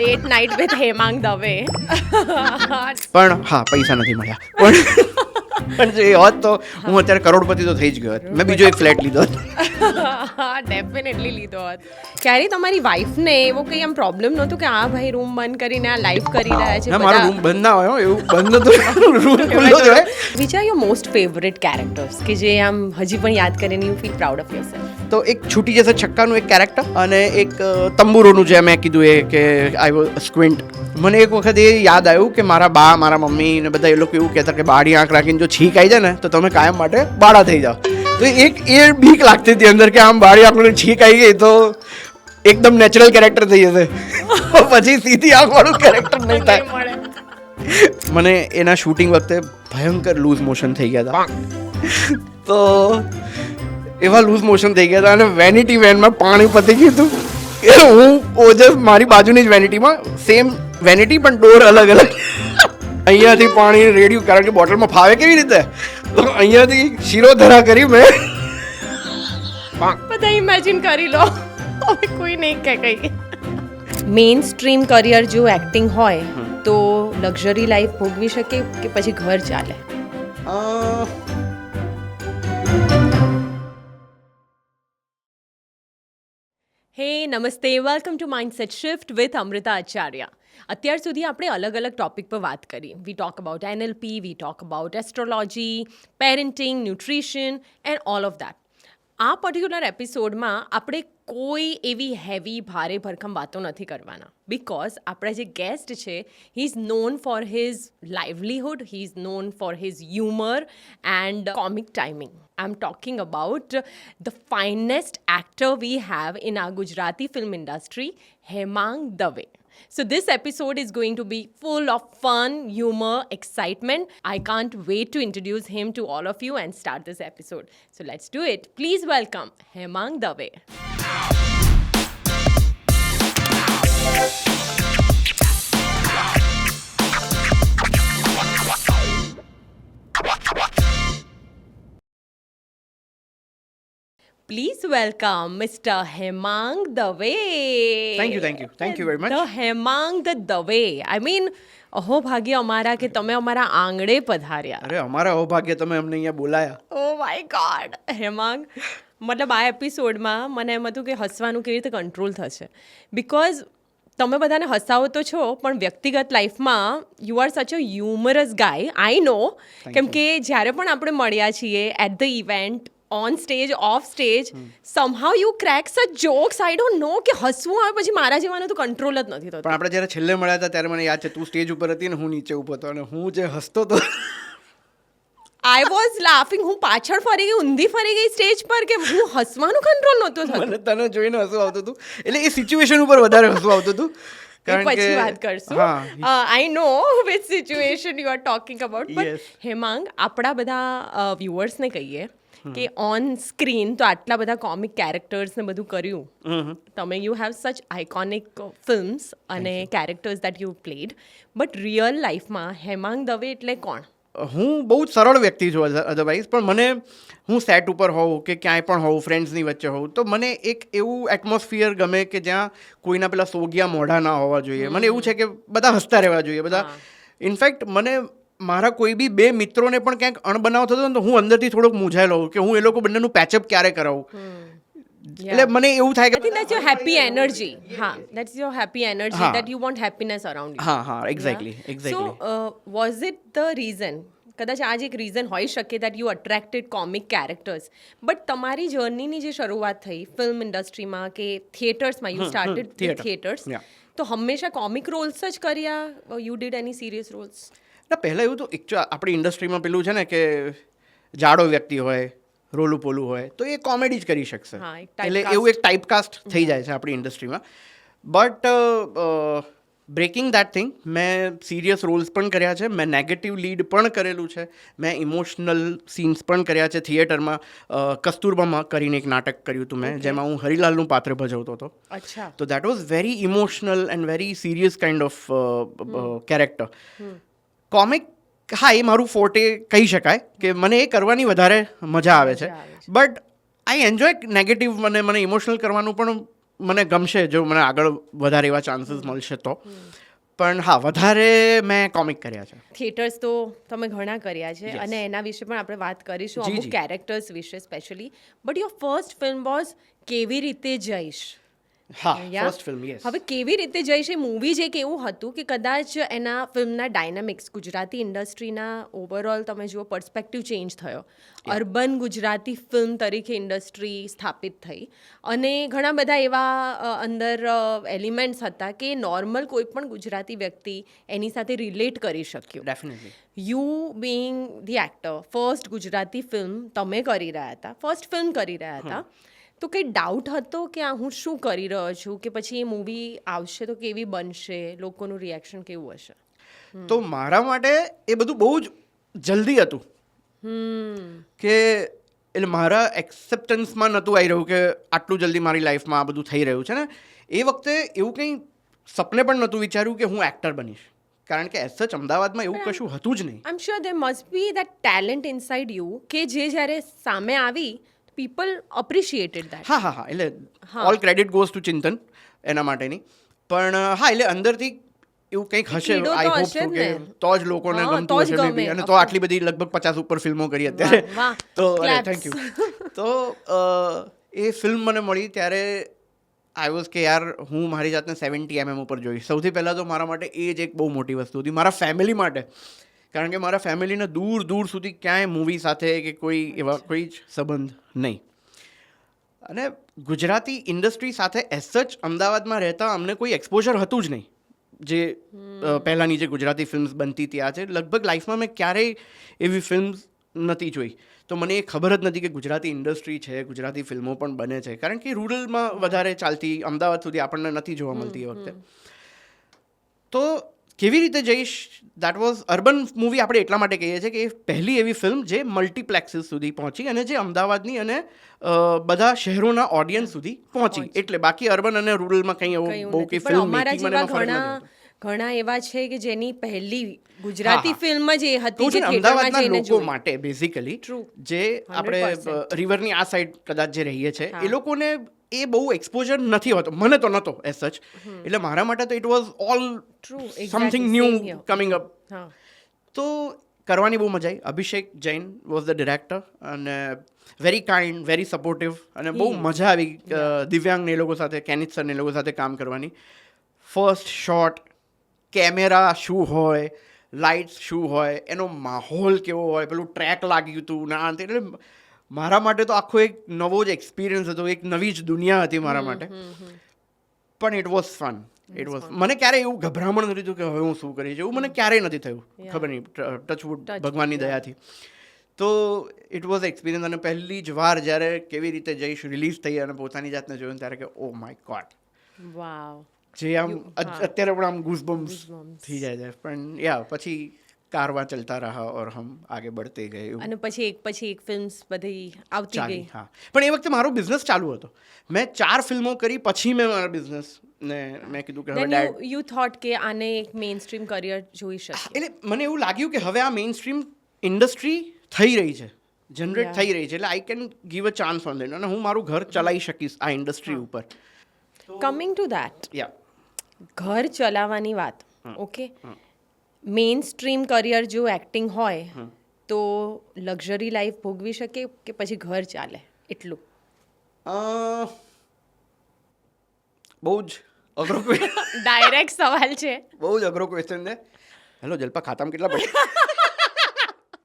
Late night with Hemang Dave. પણ હા, પૈસા નથી મળ્યા. પણ જો એ હોત તો હું અત્યારે કરોડપતિ તો થઈ જ ગયો હોત. મેં બીજો એક ફ્લેટ લીધો હોત. ડેફિનેટલી લીધો હોત. ક્યારે તમારી વાઈફને એવો કંઈ આમ પ્રોબ્લેમ નહોતો કે આ ભાઈ રૂમ બંધ કરીને આ લાઈવ કરી રહ્યા છે? ના, મારો રૂમ બંધ ના હોય હો, એવું બંધ તો રૂમ ખુલ્લો જ હોય. Which are your most favourite characters કે જે આમ હજી પણ યાદ કરીને you feel proud of yourself? તો એક છૂટી જશે છક્કાનું એક કેરેક્ટર અને એક તંબુરોનું જે મેં કીધું એ કે આઈ વોઝ સ્ક્વિન્ટ. મને એક વખત એ યાદ આવ્યું કે મારા બા, મારા મમ્મી ને બધા એ લોકો એવું કહેતા કે બાળી આંખ રાખીને જો છીક આવી જાય ને તો તમે કાયમ માટે બાળા થઈ જાઓ. તો એક એ બીક લાગતી હતી અંદર કે આમ બાળી આંખને છીક આવી ગઈ તો એકદમ નેચરલ કેરેક્ટર થઈ જશે, પછી સીધી આંખવાળું કેરેક્ટર નહીં થાય. મને એના શૂટિંગ વખતે ભયંકર લૂઝ મોશન થઈ ગયા હતા. તો એવા લૂઝ મોશન થઈ ગયા હતા અને વેનિટી વેનમાં પાણી પતી ગયું હતું. એ હું ઓજસ મારી બાજુની જ વેનિટીમાં સેમ વેનિટી પણ ડોર અલગ અલગ. અહીંયાથી પાણી રેડ્યું કારણ કે બોટલમાં ફાવે કેવી રીતે, તો અહીંયાથી શિરોધરા કરી મેં. બધા ઇમેજિન કરી લો, હવે કોઈ નહીં કે કંઈ. મેઇન સ્ટ્રીમ કરિયર જો એક્ટિંગ હોય તો લક્ઝરી લાઈફ ભોગવી શકે કે પછી ઘર ચાલે? હે નમસ્તે, welcome to mindset shift with Amrita Acharya. અત્યાર સુધી આપણે અલગ અલગ ટોપિક પર વાત કરી. વી talk about NLP, V talk about astrology, parenting, nutrition and all of that. આ પર્ટિક્યુલર એપિસોડમાં આપણે કોઈ એવી હેવી ભારે ભરખમ વાતો નથી કરવાના, બિકોઝ આપણા જે ગેસ્ટ છે he is known for his livelihood, he is known for his humour and comic timing. I'm talking about the finest actor we have in our Gujarati film industry, Hemang Dave. So this episode is going to be full of fun, humor, excitement. I can't wait to introduce him to all of you and start this episode. So let's do it. Please welcome Hemang Dave. Please welcome Mr. Hemang Dave. Thank you very much. The Hemang the Dave. I mean, અહો ભાગ્ય અમારા કે તમે અમારા આંગણે પધાર્યા. અરે અમારા અહોભાગ્ય તમે અમને અહીંયા બોલાયા. Oh my God. હેમાંગ, મતલબ આ એપિસોડમાં મને એમ હતું કે હસવાનું કેવી રીતે કંટ્રોલ થશે, બિકોઝ તમે બધાને હસાવો તો છો પણ વ્યક્તિગત લાઈફમાં યુ આર સચ અ હ્યુમરસ ગાય. આઈ નો, કેમ કે જ્યારે પણ આપણે મળ્યા છીએ at the event, on stage, off stage, somehow you crack such jokes. I don't know કે હસવું આવે પછી મારા જેવાનું તો કંટ્રોલ જ નથી થતું. પણ આપણે જ્યારે છેલ્લે મળ્યા હતા ત્યારે મને યાદ છે તું સ્ટેજ ઉપર હતી ને હું નીચે ઊભો હતો અને હું જે હસતો હતો. I was laughing. હું પાછળ ફરી ગઈ, ઊંધી ફરી ગઈ સ્ટેજ પર કે હું હસવાનું કંટ્રોલ નહોતું થતું. મને તને જોઈને હસવું આવતું હતું, એટલે એ સિચ્યુએશન ઉપર વધારે હસવું આવતું હતું. પછી વાત કરશું. I know which situation you are talking about. But Hemang, આપણા બધા વ્યુઅર્સને કહીએ કે ઓન સ્ક્રીન તો આટલા બધા કોમિક કેરેક્ટર્સ ને બધું કર્યું તમે. યુ હેવ સચ આઇકોનિક ફિલ્મ્સ અને characters that you played, but real લાઈફમાં હેમાંગ દવે એટલે કોણ? હું બહુ જ સરળ વ્યક્તિ છું અધરવાઇઝ, પણ મને હું સેટ ઉપર હોઉં કે ક્યાંય પણ હોઉં, ફ્રેન્ડ્સની વચ્ચે હોઉં, તો મને એક એવું એટમોસ્ફિયર ગમે કે જ્યાં કોઈના પેલા સોગિયા મોઢા ના હોવા જોઈએ. મને એવું છે કે બધા હસતા રહેવા જોઈએ બધા. ઇનફેક્ટ મને મારા કોઈ બી બે મિત્રોને પણ ક્યાંક અણબનાવ થતો ને તો હું અંદરથી થોડોક મૂંઝાયેલો હોઉં કે હું એ લોકો બંનેનું પેચઅપ ક્યારે કરાવું. એટલે મને એવું થાય કે that's your happy energy. That's your happy energy that you want happiness around you. હા, exactly. So was it the reason, કદાચ આ જ એક રીઝન હોઈ શકે that you attracted comic characters, but તમારી જર્નીની જે શરૂઆત થઈ ફિલ્મ ઇન્ડસ્ટ્રીમાં કે થિયેટર્સમાં, યુ સ્ટાર્ટેડ થિયેટર્સ, તો હંમેશા કોમિક રોલ્સ જ કર્યા? You did any serious Rolls? ના, પહેલાં એવું તો આપણી ઇન્ડસ્ટ્રીમાં પેલું છે ને કે જાડો વ્યક્તિ હોય, રોલું પોલું હોય તો એ કોમેડી જ કરી શકશે, એટલે એવું એક ટાઈપકાસ્ટ થઈ જાય છે આપણી ઇન્ડસ્ટ્રીમાં. બટ બ્રેકિંગ દેટ થિંગ, મેં સિરિયસ રોલ્સ પણ કર્યા છે, મેં નેગેટિવ લીડ પણ કરેલું છે, મેં ઇમોશનલ સીન્સ પણ કર્યા છે થિયેટરમાં. કસ્તુરબામાં કરીને એક નાટક કર્યું હતું મેં, જેમાં હું હરિલાલનું પાત્ર ભજવતો હતો. તો that was very emotional and very serious kind of character. Comic, હા, એ મારું ફોર્ટે કહી શકાય કે મને એ કરવાની વધારે મજા આવે છે. બટ આઈ એન્જોય નેગેટિવ, મને ઇમોશનલ કરવાનું પણ મને ગમશે જો મને આગળ વધારે એવા ચાન્સીસ મળશે તો. પણ હા, વધારે મેં કોમિક કર્યા છે. થિયેટર્સ તો તમે ઘણા કર્યા છે Yes. અને એના વિશે પણ આપણે વાત કરીશું, જી, અમુક જી. કેરેક્ટર્સ વિશે specially. But your first film was કેવી રીતે જઈશ. હા, Yeah. First film, yes. હવે કેવી રીતે જઈશ એ મૂવી જ એક એવું હતું કે કદાચ એના ફિલ્મના ડાયનામિક્સ ગુજરાતી ઇન્ડસ્ટ્રીના ઓવરઓલ તમે જુઓ પર્સપેક્ટિવ ચેન્જ થયો. અર્બન ગુજરાતી ફિલ્મ તરીકે ઇન્ડસ્ટ્રી સ્થાપિત થઈ અને ઘણા બધા એવા અંદર એલિમેન્ટ્સ હતા કે નોર્મલ કોઈ પણ ગુજરાતી વ્યક્તિ એની સાથે રિલેટ કરી શક્યો. Definitely. You Bing the actor, first Gujarati film તમે કરી રહ્યા હતા, ફર્સ્ટ ફિલ્મ કરી રહ્યા હતા, તો કંઈ ડાઉટ હતો કે આ હું શું કરી રહ્યો છું, કે પછી એ મૂવી આવશે તો કેવી બનશે, લોકોનું રિએક્શન કેવું હશે? તો મારા માટે એ બધું બહુ જ જલ્દી હતું કે એટલે મારા એક્સેપ્ટન્સમાં નહોતું આવી રહ્યું કે આટલું જલ્દી મારી લાઈફમાં આ બધું થઈ રહ્યું છે ને. એ વખતે એવું કંઈ સપને પણ નહોતું વિચાર્યું કે હું એક્ટર બનીશ, કારણ કે એઝ સચ અમદાવાદમાં એવું કશું હતું જ નહીં. I am sure there must be that talent inside you કે જે જ્યારે સામે આવી પીપલ અપ્રિશિએટેડ દેટ. હા હા હા, એટલે ઓલ ક્રેડિટ ગોઝ ટુ ચિંતન એના માટેની. પણ હા, એટલે અંદરથી એવું કંઈક હશે, કીડો તો આઈ હોપ હશે છું જ કે ને. તો જ લોકોને હા, તો ગમતું જ હશે ગમે, maybe. અને of તો course. આટલી બધી લગભગ 50 ઉપર ફિલ્મો કરી અત્યારે. વાહ, તો claps. Thank you. તો એ ફિલ્મ મને મળી ત્યારે આઈ વોઝ કે યાર હું મારી જાતને 70 mm ઉપર જોઈશ. સૌથી પહેલાં તો મારા માટે એ જ એક બહુ મોટી વસ્તુ હતી મારા ફેમિલી માટે, કારણ કે મારા ફેમિલીને દૂર દૂર સુધી ક્યાંય મૂવી સાથે કે કોઈ એવા કોઈ જ સંબંધ નહીં. અને ગુજરાતી ઇન્ડસ્ટ્રી સાથે એઝ સચ અમદાવાદમાં રહેતા અમને કોઈ એક્સપોઝર હતું જ નહીં. જે પહેલાંની જે ગુજરાતી ફિલ્મ્સ બનતી હતી, આજે લગભગ લાઈફમાં મેં ક્યારેય એવી ફિલ્મ્સ નથી જોઈ. તો મને એ ખબર જ નથી કે ગુજરાતી ઇન્ડસ્ટ્રી છે, ગુજરાતી ફિલ્મો પણ બને છે, કારણ કે રૂરલમાં વધારે ચાલતી, અમદાવાદ સુધી આપણને નથી જોવા મળતી એ વખતે. તો કેવી રીતે જઈશ, દેટ વોઝ અર્બન મૂવી આપણે એટલા માટે કહીએ છીએ કે એ પહેલી એવી ફિલ્મ જે મલ્ટીપ્લેક્સીસ સુધી પહોંચી અને જે અમદાવાદની અને બધા શહેરોના ઓડિયન્સ સુધી પહોંચી. એટલે બાકી અર્બન અને રૂરલમાં કંઈ એવું કયું બહુ નથી. કંઈ પણ ફિલ્મ અમારા મેકિંગ મને જેવા એમાં ફરક નથી ઘણા હોતો. ઘણા એવા છે કે જેની પહેલી ગુજરાતી હા, હા. ફિલ્મ જ એ હતી કહું જે છું ને, થિયેટરમાં અમદાવાદના જઈને લોકો જોઈ. માટે બેઝિકલી True. જે આપણે 100%. રિવરની આ સાઈડ કદાચ જે રહીએ છીએ હા. એ લોકોને એ બહુ એક્સપોઝર નથી હોતો. મને તો નહોતો એઝ સચ. એટલે મારા માટે તો it was all True, exactly, something same new here. Coming up. હા. તો કરવાની બહુ મજા આવી. અભિષેક જૈન વોઝ ધ ડિરેક્ટર અને વેરી કાઇન્ડ, વેરી સપોર્ટિવ, અને બહુ He is. મજા આવી દિવ્યાંગને એ લોકો સાથે, કેનિત સરને એ લોકો સાથે કામ કરવાની. ફર્સ્ટ શોટ, કેમેરા શું હોય, લાઇટ્સ શું હોય, એનો માહોલ કેવો હોય, પેલું ટ્રેક લાગ્યું હતું ના અંતે. એટલે મારા માટે તો આખો એક નવો જ એક્સપિરિયન્સ હતો, એક નવી જ દુનિયા હતી મારા માટે. પણ it was fun. It was, મને ક્યારેય એવું ગભરામણ નથી થયું કે હવે હું શું કરીશ, એવું મને ક્યારેય નથી થયું. Yeah. ખબર નહીં, ટચવુડ Touch ભગવાનની wood, yeah. દયાથી. તો ઇટ વોઝ એક્સપિરિયન્સ. અને પહેલી જ વાર જ્યારે કેવી રીતે જઈશ રિલીઝ થઈ અને પોતાની જાતને જોયું ત્યારે કે ઓ માય ગોડ, વાવ. જે આમ હા. અત્યારે પણ આમ ગૂઝબમ્સ Goosebumps. થઈ જાય છે. પણ યા પછી કારવા ચલતા રહા ઓર હમ આગે બઢતે ગયે એવું અને પછી એક ફિલ્મ્સ બધી આવતી ચાલી. ગઈ. હા, પણ એ વખતે મારો બિઝનેસ ચાલુ હતો. મેં 4 ફિલ્મો કરી પછી મેં મારા બિઝનેસ ને મેં કીધું કે હવે Then ડેડ, you thought કે આને એક મેઇન સ્ટ્રીમ કરિયર જોઈ શકીએ. એટલે મને એવું લાગ્યું કે હવે આ મેઇન સ્ટ્રીમ ઇન્ડસ્ટ્રી થઈ રહી છે, જનરેટ Yeah. થઈ રહી છે, એટલે I can give a chance on that અને હું મારું ઘર ચલાવી શકીશ આ ઇન્ડસ્ટ્રી ઉપર. કમિંગ ટુ દેટ, યા, ઘર ચલાવવાની વાત, ઓકે, મેઇન સ્ટ્રીમ કરિયર જો એક્ટિંગ હોય તો લક્ઝરી લાઈફ ભોગવી શકે કે પછી ઘર ચાલે એટલું? બહુ જ અઘરો ડાયરેક્ટ સવાલ છે. બહુ જ અઘરો ક્વેશ્ચન છે. હેલો જલ્પા, ખાતામાં કેટલા પડ્યા?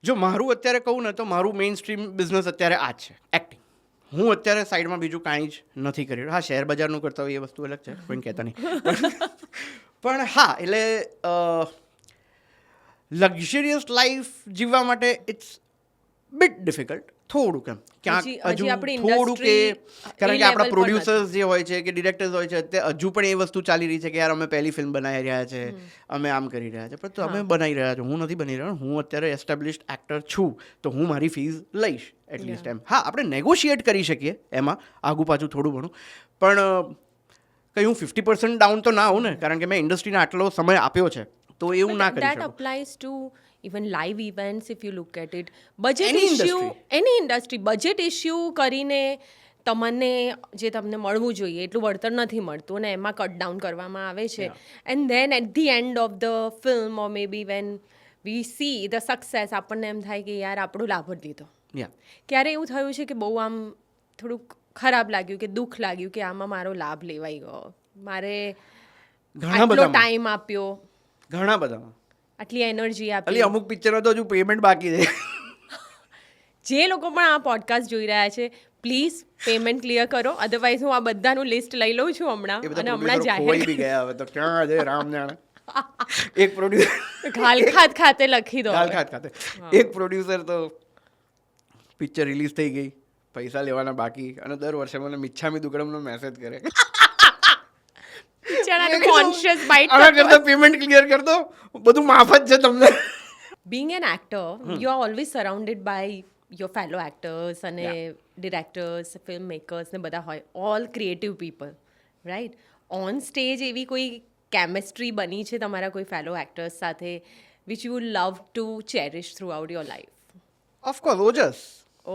જો મારું અત્યારે કહું ને તો મારું મેઇન સ્ટ્રીમ બિઝનેસ અત્યારે આ જ છે, એક્ટિંગ. હું અત્યારે સાઈડમાં બીજું કાંઈ જ નથી કરી રહ્યો. હા, શેર બજારનું કરતા હોય એ વસ્તુ અલગ છે, કોઈને કહેતા નહીં. પણ હા, એટલે લક્ઝરિયસ લાઈફ જીવવા માટે ઇટ્સ બિટ ડિફિકલ્ટ, થોડુંક એમ ક્યાંક હજી આપણી થોડું કે, industry કારણ એ કે આપણા level પર પ્રોડ્યુસર્સ જે હોય છે કે ડિરેક્ટર્સ હોય છે તે હજુ પણ એ વસ્તુ ચાલી રહી છે કે યાર અમે પહેલી ફિલ્મ બનાવી રહ્યા છે, અમે આમ કરી રહ્યા છે. પણ તો અમે બનાવી રહ્યા છો, હું નથી બની રહ્યો. હું અત્યારે એસ્ટાબ્લિશ્ડ એક્ટર છું તો હું મારી ફીઝ લઈશ એટલીસ્ટ એમ. હા, આપણે નેગોશિએટ કરી શકીએ એમાં આગું પાછું થોડું ઘણું, પણ કંઈ હું 50% ડાઉન તો ના હોઉં ને, કારણ કે મેં ઇન્ડસ્ટ્રીને આટલો સમય આપ્યો છે તો એવું ના કરી That શકું. applies to even live events if you look at it. Budget Any issue, industry. any industry, budget issue કરીને તમને જે તમને મળવું જોઈએ એટલું વળતર નથી મળતું અને એમાં કટ ડાઉન કરવામાં આવે છે and then at the end of the film or may be when we see the success આપણને એમ થાય કે યાર આપણો લાભ જ લીધો. ક્યારે એવું થયું છે કે બહુ આમ થોડુંક ખરાબ લાગ્યું કે દુઃખ લાગ્યું કે આમાં મારો લાભ લેવાઈ ગયો, મારે ઘણા આટલો બધામાં. ટાઈમ આપ્યો, ઘણા બધામાં. આટલી એનર્જી અલી આપી. અમુક પિક્ચરો તો હજુ પેમેન્ટ બાકી છે. જે લોકો પણ આ પોડકાસ્ટ જોઈ રહ્યા છે પ્લીઝ પેમેન્ટ ક્લિયર કરો, અધરવાઇઝ હું આ બધાનું લિસ્ટ લઈ લઉં છું હમણાં એ બધા અને હમણાં producer ખોવાઈ બી જાહેર ગયા હવે તો ક્યાં છે રામ જાણે. એક પ્રોડ્યુસર ઘાલખાત ખાતે લખી દો. ખાતે એક પ્રોડ્યુસર તો પિક્ચર રિલીઝ થઈ ગઈ, પૈસા લેવાના બાકી, અને દર વર્ષે મને મિચ્છામી દુક્કડમનો મેસેજ કરે બિચારાને conscious bite આના થતો કરતા પેમેન્ટ ક્લિયર કર દો, બધું માફ જ છે તમને. being an actor, you are always surrounded by your fellow actors and directors, filmmakers ને બધા હોય, all creative people, right? On stage એવી કોઈ chemistry બની છે તમારા કોઈ fellow actors સાથે which you would love to cherish throughout your life? Of course Ojas.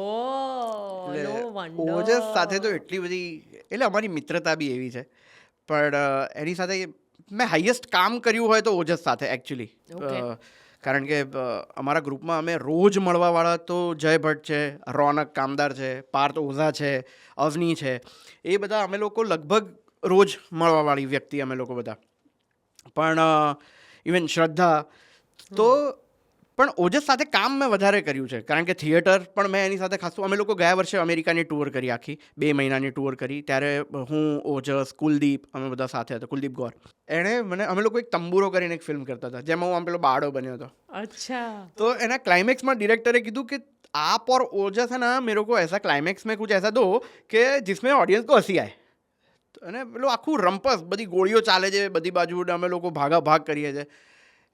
Oh, no wonder. ઓજસ સાથે તો એટલી બધી, એટલે અમારી મિત્રતા બી એવી છે, પણ એની સાથે મેં હાઈએસ્ટ કામ કર્યું હોય તો ઓજસ સાથે એકચ્યુઅલી. Okay. કારણ કે અમારા ગ્રુપમાં અમે રોજ મળવાવાળા તો જય ભટ્ટ છે, રોનક કામદાર છે, પાર્થ ઓઝા છે, અવની છે, એ બધા અમે લોકો લગભગ રોજ મળવાવાળી વ્યક્તિ અમે લોકો બધા. પણ ઇવન શ્રદ્ધા તો પણ ઓજસ સાથે કામ મેં વધારે કર્યું છે, કારણ કે થિયેટર પણ મેં એની સાથે ખાસું, અમે લોકો ગયા વર્ષે અમેરિકાની ટૂર કરી, આખી 2 મહિનાની ટૂર કરી, ત્યારે હું, ઓજસ, કુલદીપ, અમે બધા સાથે હતા, કુલદીપ ગૌર. એણે મને, અમે લોકો એક તંબુરો કરીને એક ફિલ્મ કરતા હતા જેમાં હું આમ પેલો બાળો બન્યો હતો. અચ્છા. तो एना क्लाइमेक्स में डायरेक्टर ने कहा कि आप और ओजस है ना, मेरे को ऐसा क्लाइमेक्स में कुछ ऐसा दो कि जिसमें ऑडियंस को हंसी आए. અને પેલું આખું રંપસ, બધી ગોળીઓ ચાલે છે બધી બાજુ, અમે લોકો ભાગા ભાગ કરીએ છીએ.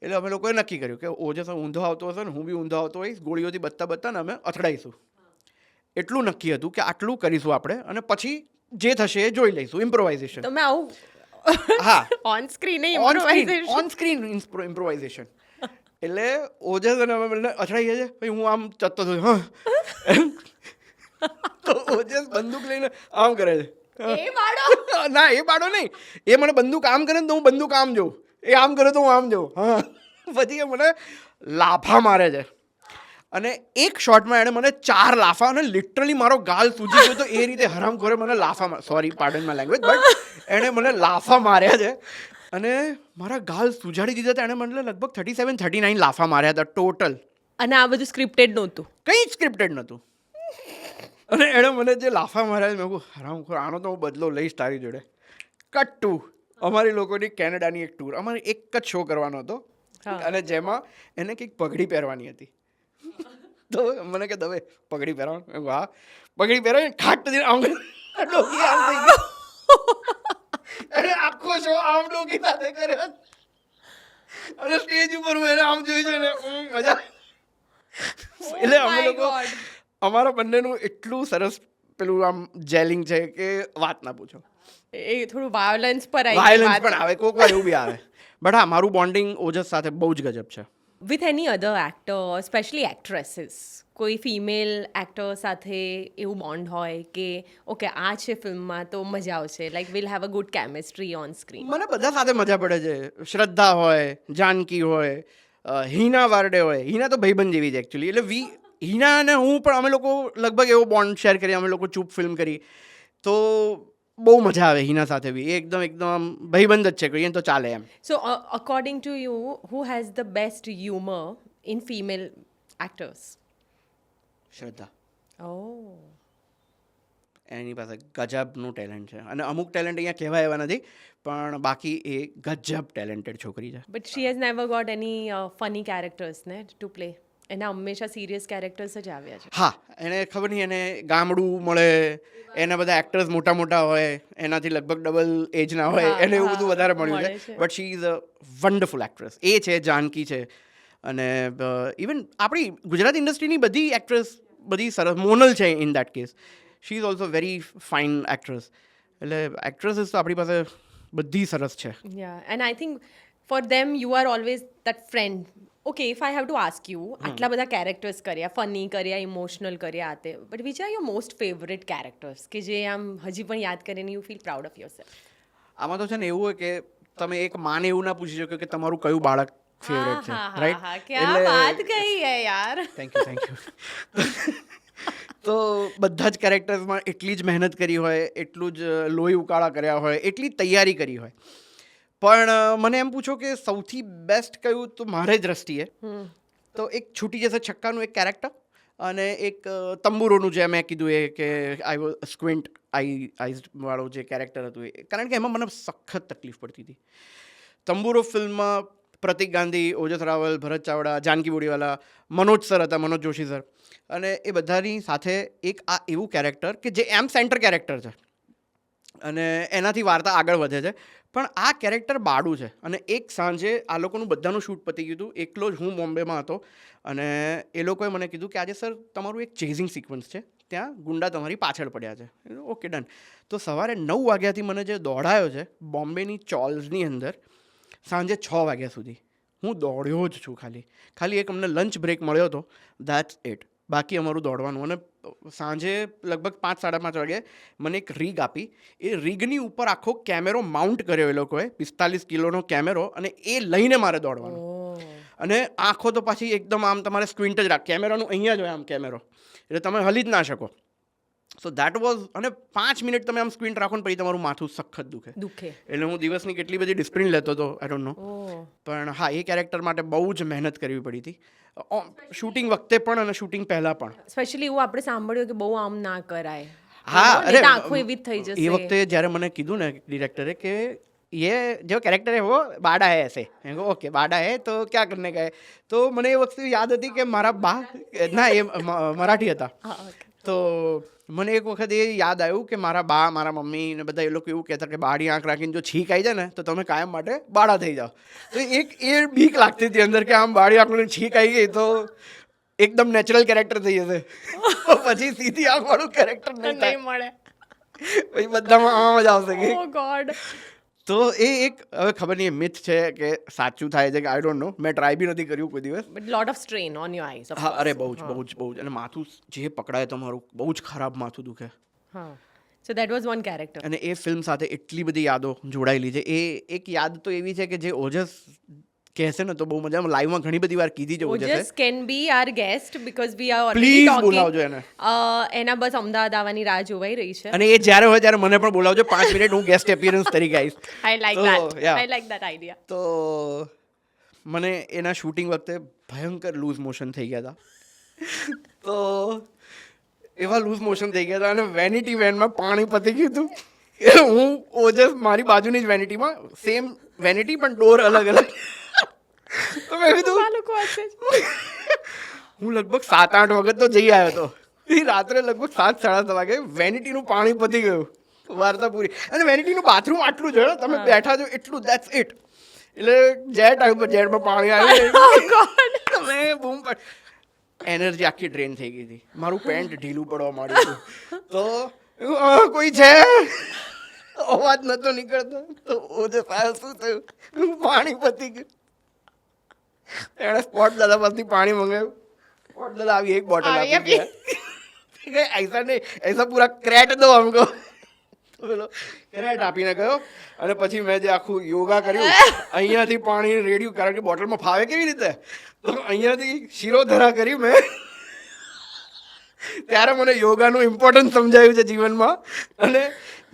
એટલે અમે લોકોએ નક્કી કર્યું કે ઓજસ ઊંધો આવતો હશે ને હું બી ઊંધો આવતો હોઈશ, ગોળીઓથી બચતા ને અમે અથડાઈશું. એટલું નક્કી હતું કે આટલું કરીશું આપણે, અને પછી જે થશે એ જોઈ લઈશું. ઇમ્પ્રોવાઇઝેશન. તમે આવું હા, on screen on screen improvisation. એટલે ઓજસ અને અમે બંને અથડાઈએ છીએ, પછી હું આમ ચત્તો છું, હા, તો ઓજસ બંદૂક લઈને આમ કરે છે. ના, એ બાળો નહીં, એ મને બંદૂક આમ કરે ને તો હું બંદૂક આમ જોઉં, એ આમ કરે તો હું આમ જોઉં. હા, પછી એ મને લાફા મારે છે, અને એક શોટમાં એણે મને 4 લાફા, અને લિટરલી મારો ગાલ સૂજી ગયો તો એ રીતે હરામખોરે મને લાફા, sorry pardon my language, but એણે મને લાફા માર્યા છે, અને મારા ગાલ સુજાડી દીધા હતા. એણે મને લગભગ 37-39 લાફા માર્યા હતા ટોટલ. અને આ બધું સ્ક્રિપ્ટેડ નહોતું? કંઈ જ સ્ક્રિપ્ટેડ નહોતું. અને એણે મને જે લાફા માર્યા, મેં કહું હરામખોર, આનો તો હું બદલો લઈશ તારી જોડે. કટ ટુ અમારી લોકોની કેનેડાની એક ટૂર, અમારે એક જ શો કરવાનો હતો, અને જેમાં એને કંઈક પગડી પહેરવાની હતી. તો મને કે દવે પગડી પહેરવાનું, મેં કહું હા. પગડી પહેરવાની, ખાટ દીને આમ ડોકી આમ થઈ ગઈ, અને આખો શો આમ ડોકી સાથે કર્યો, અને સ્ટેજ ઉપર મેં આમ જોઈ છે ને મજા. એટલે અમે લોકો, અમારા બંનેનું એટલું સરસ પેલું આમ જેલિંગ છે કે વાત ના પૂછો. એ થોડું વાયોલન્સ પર વાયલન્સ પણ આવે, કોક વાર એવું બી આવે, બટ હા, મારું બોન્ડિંગ ઓજસ સાથે બહુ જ ગજબ છે. With any other actor, specially actresses, કોઈ ફિમેલ એક્ટર સાથે એવું બોન્ડ હોય કે ઓકે આ છે ફિલ્મમાં તો મજા આવશે, like will have a good chemistry on screen? મને બધા સાથે મજા પડે છે. શ્રદ્ધા હોય, જાનકી હોય, હિના વારડે હોય. હિના તો ભાઈબંધ જેવી છે એકચ્યુઅલી. એટલે હિના અને હું પણ, અમે લોકો લગભગ એવો બોન્ડ શેર કરીએ, અમે લોકો ચૂપ ફિલ્મ કરી, તો બહુ મજા આવે હિના સાથે બી. એ એકદમ ભાઈબંધ જ છે, કહીએ તો ચાલે એમ. So according to you, who has the best humour in female actors? Shraddha. Oh, એની પાસે ગજબનું ટેલેન્ટ છે, અને અમુક ટેલેન્ટ અહીંયા કહેવાય એવા નથી, પણ બાકી એ ગજબ ટેલેન્ટેડ છોકરી છે. But she has never got any funny characters ને ટુ પ્લે? એના હંમેશા સિરિયસ કેરેક્ટર્સ જ આવ્યા છે. હા, એને ખબર નહીં, એને ગામડું મળે, એના બધા એક્ટર્સ મોટા મોટા હોય, એનાથી લગભગ ડબલ એજના હોય, એને એવું બધું વધારે મળ્યું છે. But she is a wonderful actress. એ છે, જાનકી છે, અને ઇવન આપણી ગુજરાતી ઇન્ડસ્ટ્રીની બધી એક્ટ્રેસ બધી સરસ. મોનલ છે in that case, she is also very fine actress. એટલે એક્ટ્રેસીસ તો આપણી પાસે બધી સરસ છે. Yeah, and I think for them you are always that friend okay if I have to ask you આટલા બધા કેરેક્ટર્સ કર્યા ફની કર્યા ઇમોશનલ કર્યા આ તે but which are your most favourite characters કે જે આમ હજી પણ યાદ કરીને you feel proud of yourself? આમાં તો છે ને એવું હોય કે તમે એક માને એવું ના પૂછી શકો કે તમારું કયું બાળક ફેવરેટ છે, રાઈટ? ક્યા વાત કહી હે યાર. Thank you. તો બધા જ કેરેક્ટર્સમાં એટલી જ મહેનત કરી હોય, એટલું જ લોહી ઉકાળા કર્યા હોય, એટલી તૈયારી કરી હોય, પણ મને એમ પૂછો કે સૌથી બેસ્ટ કયું, તો મારે દ્રષ્ટિએ તો એક છૂટી જશે છક્કાનું એક કેરેક્ટર અને એક તંબુરોનું જે મેં કીધું એ કે આઈ વોઝ સ્ક્વિન્ટ આઈઝ વાળું જે કેરેક્ટર હતું એ, કારણ કે એમાં મને સખત તકલીફ પડતી હતી. તંબુરો ફિલ્મમાં પ્રતિક ગાંધી, ઓજસ રાવલ, ભરત ચાવડા, જાનકી બોડીવાલા, મનોજ સર હતા, મનોજ જોશી સર, અને એ બધાની સાથે એક આ એવું કેરેક્ટર કે જે એમ સેન્ટર કેરેક્ટર છે અને એનાથી વાર્તા આગળ વધે છે, પણ આ કેરેક્ટર બાળું છે. અને એક સાંજે આ લોકોનું બધાનું શૂટ પતી ગયું હતું, એકલો જ હું બોમ્બેમાં હતો અને એ લોકોએ મને કીધું કે આજે સર તમારું એક ચેઝિંગ સિક્વન્સ છે, ત્યાં ગુંડા તમારી પાછળ પડ્યા છે. Okay done. તો સવારે 9 વાગ્યાથી મને જે દોડાયો છે બોમ્બેની ચોલ્સની અંદર, સાંજે 6 વાગ્યા સુધી હું દોડ્યો જ છું. ખાલી એક અમને લંચ બ્રેક મળ્યો હતો, દેટ્સ ઇટ. બાકી અમારું દોડવાનું. અને સાંજે લગભગ 5-5:30 વાગે મને એક રીગ આપી. એ રીગની ઉપર આખો કેમેરો માઉન્ટ કર્યો એ લોકોએ, 45 કિલોનો કેમેરો, અને એ લઈને મારે દોડવાનું. અને આંખો તો પાછી એકદમ આમ તમારે સ્ક્વિન્ટ જ રાખ, કેમેરાનું અહીંયા જ હોય આમ કેમેરો, એટલે તમે હલી જ ના શકો. So that was. અને 5 મિનિટ તમે આમ સ્ક્વિન્ટ રાખો ને પછી તમારું માથું સખત દુખે. એટલે હું દિવસની કેટલી બધી ડિસ્પ્લિન લેતો હતો, આઈ ડોન્ટ નો. પણ હા, એ કેરેક્ટર માટે બહુ જ મહેનત કરવી પડી હતી, શૂટિંગ વખતે પણ અને શૂટિંગ પહેલાં પણ. સ્પેશિયલી એવું આપણે સાંભળ્યું કે બહુ આમ ના કરાય. હા, અરે આંખો એવી જ થઈ જશે. એ વખતે જ્યારે મને કીધું ને ડિરેક્ટરે કે ये जो कैरेक्टर है वो बाड़ा है ऐसे, मैं कहा ओके बाड़ा है तो क्या करने का है. તો મને એ વખતે યાદ હતી કે મારા બા, ના એ મરાઠી હતા, તો મને એક વખત એ યાદ આવ્યું કે મારા બા, મારા મમ્મી ને બધા એ લોકો એવું કહેતા કે બાળી આંખ રાખીને જો છીક આવી જાય ને તો તમે કાયમ માટે બાળા થઈ જાઓ. તો એક એ બીક લાગતી હતી અંદર કે આમ બાળી આંખની છીક આવી ગઈ તો એકદમ નેચરલ કેરેક્ટર થઈ જશે, પછી સીધી આંખ વાળું કેરેક્ટર નહીં મળે, પછી બધામાં આમ જ આવશે કે ઓ ગોડ. તો એ એક, હવે ખબર નહીં મિથ છે કે સાચું થાય છે કે આઈ ડોન્ટ નો, મેં ટ્રાય બી નથી કર્યું કોઈ દિવસ. But lot of strain on your eyes. હા, અરે બહુ જ. અને માથું જે પકડાય તમારું, બહુ જ ખરાબ માથું દુખે. હા. So that was one character. અને એ ફિલ્મ સાથે એટલી બધી યાદો જોડાયેલી છે. એ એક યાદ તો એવી છે કે જે ઓજસ કહેશે ને તો બહુ મજા. લાઈવમાં ઘણી બધી વાર કીધી છે ઓજસે. Ojas can be our guest because we are already please talking. બોલાવજો એને. એના બસ અમદાવાદ આવવાની રાહ જોવાઈ રહી છે. અને એ જ્યારે હોય ત્યારે મને પણ બોલાવજો, 5 મિનિટ હું ગેસ્ટ એપિયરન્સ તરીકે આવીશ. I like that. I like that idea. તો મને એના શૂટિંગ વખતે ભયંકર લૂઝ મોશન થઈ ગયા હતા. તો એવા લૂઝ મોશન થઈ ગયા હતા અને વેનિટી વેનમાં પાણી પતી ગયું હતું. હું ઓજસ મારી બાજુની જ વેનિટીમાં, સેમ વેનિટી પણ ડોર અલગ અલગ. તો મેં કીધું હું લગભગ 7-8 વખત તો જઈ આવ્યો હતો. રાત્રે લગભગ 7-7:30 વાગે વેનિટીનું પાણી પતી ગયું, વાર્તા પૂરી. અને વેનિટીનું બાથરૂમ આટલું જ હોય, તમે બેઠા છો એટલું, દેટ્સ ઇટ. એટલે જેટ આવ્યું પર જેટમાં પાણી આવ્યું, મેં બૂમ પાડ, એનર્જી આખી ડ્રેન થઈ ગઈ હતી, મારું પેન્ટ ઢીલું પડવા માંડ્યું હતું. તો કોઈ છે, અવાજ નતો નીકળતો. તો ઓજે શું થયું, પાણી પતી ગયું. એણે સ્પોટ દાદા પાસેથી પાણી મંગાવ્યું. સ્પોટ દાદા આવી એક બોટલ આપી, ऐसा नहीं, ऐसा पूरा ક્રેટ દો हमको. પેલો ક્રેટ આપીને ગયો. અને પછી મેં જે આખું યોગા કર્યું, અહીંયાથી પાણી રેડ્યું, કારણ કે બોટલમાં ફાવે કેવી રીતે, તો અહીંયાથી શિરોધરા કરી મેં. ત્યારે મને યોગાનું ઇમ્પોર્ટન્સ સમજાયું છે જીવનમાં. અને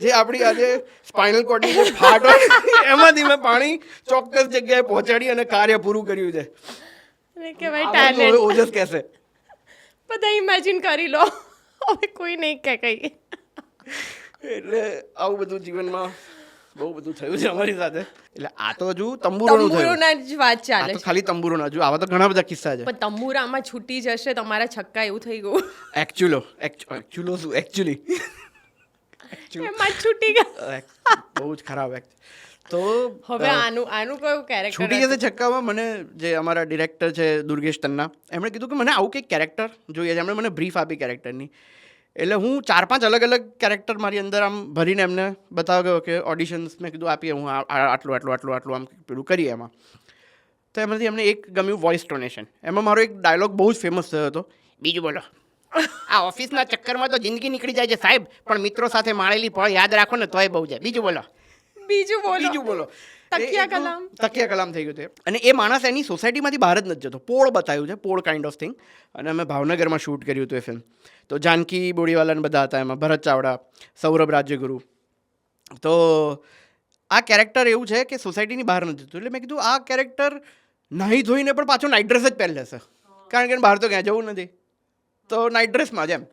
જે આપણી આજે સ્પાઇનલ કોર્ડની જે ફાટ હોય એમાંથી મેં પાણી ચોક્કસ જગ્યાએ પહોંચાડી અને કાર્ય પૂરું કર્યું છે. કે ભાઈ ટેલેન્ટ. ઓજસ કહેશે બધા ઇમેજિન કરી લો, હવે કોઈ નહીં કે કઈ. એટલે આવું બધું જીવનમાં બહુ બધું થયું છે અમારી સાથે. એટલે આ તો હજુ તંબુરોનું થયું, તંબુરોના જ વાત આ ચાલે તો છે. ખાલી તંબુરોના, હજુ આવા તો ઘણા બધા કિસ્સા છે. પણ તંબુરામાં છૂટી જશે તમારા છક્કા એવું થઈ ગયું. એકચ્યુઅલો શું એકચ્યુઅલી એમાં જ છૂટી ગયા. બહુ જ ખરાબ એક્ટ. તો હવે આનું કયું કેરેક્ટર છૂટી જશે છક્કામાં મને જે અમારા ડિરેક્ટર છે દુર્ગેશ તન્ના, એમણે કીધું કે મને આવું કંઈક કેરેક્ટર જોઈએ છે. એમણે મને બ્રીફ આપી કેરેક્ટરની. એટલે હું 4-5 અલગ અલગ કેરેક્ટર મારી અંદર આમ ભરીને એમને બતાવ્યો કે ઓડિશન્સ મેં કીધું આપીએ, હું આટલું આમ પેલું કરીએ એમાં. તો એમાંથી અમને એક ગમ્યું વોઇસ ટોનેશન. એમાં મારો એક ડાયલોગ બહુ જ ફેમસ થયો હતો, બીજું બોલો. આ ઓફિસના ચક્કરમાં તો જિંદગી નીકળી જાય છે સાહેબ, પણ મિત્રો સાથે માણેલી પળ યાદ રાખો ને તોય બહુ જાય. બીજું બોલો. બીજું બોલો. તકિયા કલામ. તકિયા કલામ થઈ ગયું તે. અને એ માણસ એની સોસાયટીમાંથી બહાર જ નથી જતો. પોળ બતાવ્યું છે, પોળ કાઇન્ડ ઓફ થિંગ. અને અમે ભાવનગરમાં શૂટ કર્યું હતું એ ફિલ્મ. તો જાનકી બોડીવાલાને બધા હતા એમાં, ભરત ચાવડા, સૌરભ રાજ્યગુરુ. તો આ કેરેક્ટર એવું છે કે સોસાયટીની બહાર નથી જતું. એટલે મેં કીધું આ કેરેક્ટર નાહી ધોઈને પણ પાછો નાઇટ ડ્રેસ જ પહેરી લેશે, કારણ કે એને બહાર તો ક્યાં જવું નથી, તો નાઇટ ડ્રેસમાં જ એમ.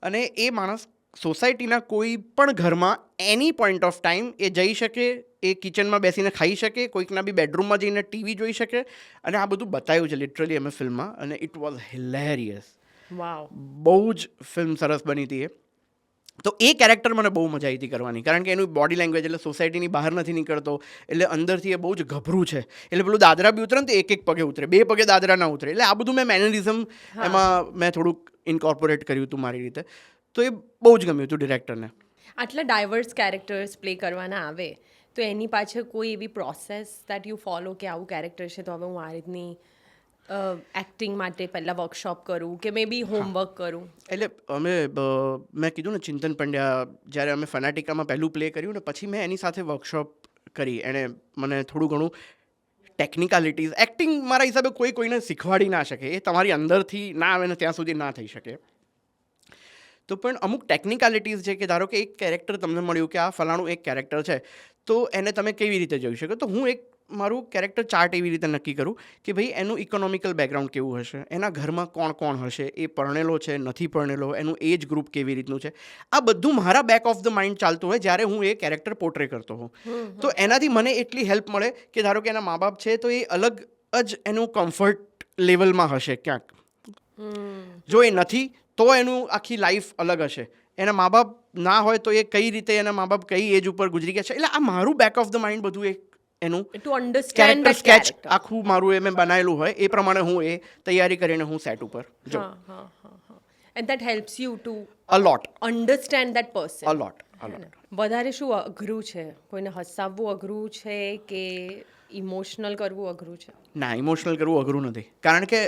અને એ માણસ સોસાયટીના કોઈ પણ ઘરમાં એની પોઈન્ટ ઓફ ટાઈમ એ જઈ શકે, એ કિચનમાં બેસીને ખાઈ શકે, કોઈકના બી બેડરૂમમાં જઈને ટીવી જોઈ શકે. અને આ બધું બતાવ્યું છે લિટરલી અમે ફિલ્મમાં, અને ઇટ વોઝ હિલેરિયસ. વાવ, બહુ જ ફિલ્મ સરસ બની હતી એ. તો એ કેરેક્ટર મને બહુ મજા આવી હતી કરવાની, કારણ કે એનું બોડી લેંગ્વેજ, એટલે સોસાયટીની બહાર નથી નીકળતો, એટલે અંદરથી એ બહુ જ ગભરું છે. એટલે પેલું દાદરા બી ઉતરે ને તો એક એક પગે ઉતરે, 2 પગે દાદરા ના ઉતરે. એટલે આ બધું મેં મેનરિઝમ એમાં મેં થોડુંક ઇન્કોર્પોરેટ કર્યું હતું મારી રીતે. તો એ બહુ જ ગમ્યું હતું ડિરેક્ટરને. આટલા ડાયવર્સ કેરેક્ટર્સ પ્લે કરવાના આવે તો એની પાછળ કોઈ એવી પ્રોસેસ દેટ યુ ફોલો કે આવું કેરેક્ટર છે તો હવે હું આ રીતની એક્ટિંગ માટે પહેલાં વર્કશોપ કરું કે મે બી હોમવર્ક કરું? એટલે મેં કીધું ને ચિંતન પંડ્યા, જ્યારે અમે ફનાટિકામાં પહેલું પ્લે કર્યું ને પછી મેં એની સાથે વર્કશોપ કરી. એણે મને થોડું ઘણું ટેકનિકાલિટીઝ, એક્ટિંગ મારા હિસાબે કોઈને શીખવાડી ના શકે, એ તમારી અંદરથી ના આવે ને ત્યાં સુધી ના થઈ શકે. તો પણ અમુક ટેકનિકાલિટીઝ છે કે ધારો કે એક કેરેક્ટર તમને મળ્યું કે આ ફલાણું એક કેરેક્ટર છે, તો એને તમે કેવી રીતે જોઈ શકો. તો હું એક મારું કેરેક્ટર ચાર્ટ એવી રીતે નક્કી કરું કે ભાઈ એનું ઇકોનોમિકલ બેકગ્રાઉન્ડ કેવું હશે, એના ઘરમાં કોણ કોણ હશે, એ પરણેલો છે નથી પરણેલો, એનું એજ ગ્રુપ કેવી રીતનું છે. આ બધું મારા બેક ઓફ ધ માઇન્ડ ચાલતું હોય જ્યારે હું એ કેરેક્ટર પોર્ટ્રે કરતો હોઉં. તો એનાથી મને એટલી હેલ્પ મળે કે ધારો કે એના મા બાપ છે તો એ અલગ જ એનું કમ્ફર્ટ લેવલમાં હશે ક્યાંક. જો એ નથી તો એનું આખી લાઈફ અલગ હશે. એના મા બાપ ના હોય તો એ કઈ રીતે એના મા બાપ કઈ એજ ઉપર ગુજરી ગયા છે. એટલે આ મારું બેક ઓફ ધ માઇન્ડ બધું એક એનું ટુ અન્ડરસ્ટેન્ડ કેરેક્ટર સ્કેચ આખું મારું એ મેં બનાવેલું હોય, એ પ્રમાણે હું એ તૈયારી કરીને હું સેટ ઉપર જાઉં. And that helps you to a lot understand that person. A lot. વધારે શું અઘરું છે? કોઈને હસાવવું અઘરું છે કે ઇમોશનલ કરવું અઘરું છે? ના, ઇમોશનલ કરવું અઘરું નથી, કારણ કે